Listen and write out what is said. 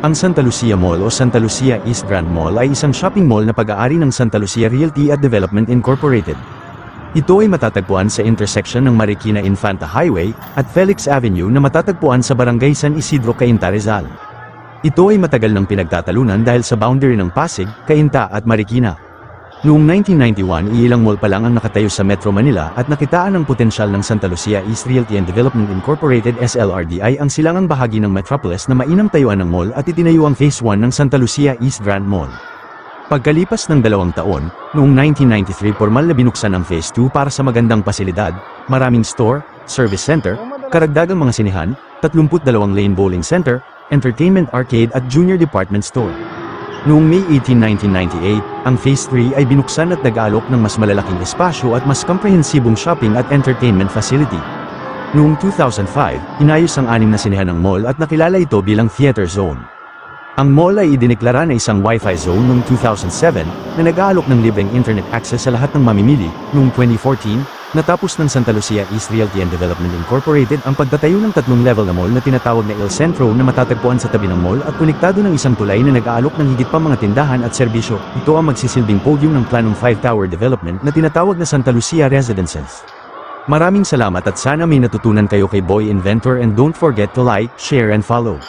Ang Santa Lucia Mall o Santa Lucia East Grand Mall ay isang shopping mall na pag-aari ng Santa Lucia Realty at Development Incorporated. Ito ay matatagpuan sa intersection ng Marikina Infanta Highway at Felix Avenue na matatagpuan sa Barangay San Isidro, Cainta, Rizal. Ito ay matagal ng pinagtatalunan dahil sa boundary ng Pasig, Cainta at Marikina. Noong 1991, ilang mall pa lang ang nakatayo sa Metro Manila at nakitaan ng potensyal ng Santa Lucia East Realty and Development Incorporated SLRDI ang silangang bahagi ng Metropolis na mainam tayuan ng mall at itinayo ang Phase 1 ng Santa Lucia East Grand Mall. Pagkalipas ng 2 taon, noong 1993 formal na binuksan ang Phase 2 para sa magandang pasilidad, maraming store, service center, karagdagang mga sinehan, 32-lane bowling center, entertainment arcade at junior department store. Noong May 18, 1998, ang Phase 3 ay binuksan at nag-aalok ng mas malalaking espasyo at mas komprehensibong shopping at entertainment facility. Noong 2005, inayos ang 6 na sinehan ng mall at nakilala ito bilang theater zone. Ang mall ay idineklara na isang Wi-Fi zone noong 2007 na nag-aalok ng libreng internet access sa lahat ng mamimili. Noong 2014, natapos ng Santa Lucia East Realty and Development Incorporated ang pagtatayo ng 3-level na mall na tinatawag na El Centro na matatagpuan sa tabi ng mall at konektado ng isang tulay na nag-aalok ng higit pa mga tindahan at serbisyo. Ito ang magsisilbing podium ng planong 5-tower development na tinatawag na Santa Lucia Residences. Maraming salamat at sana may natutunan kayo kay Boy Inventor and don't forget to like, share and follow.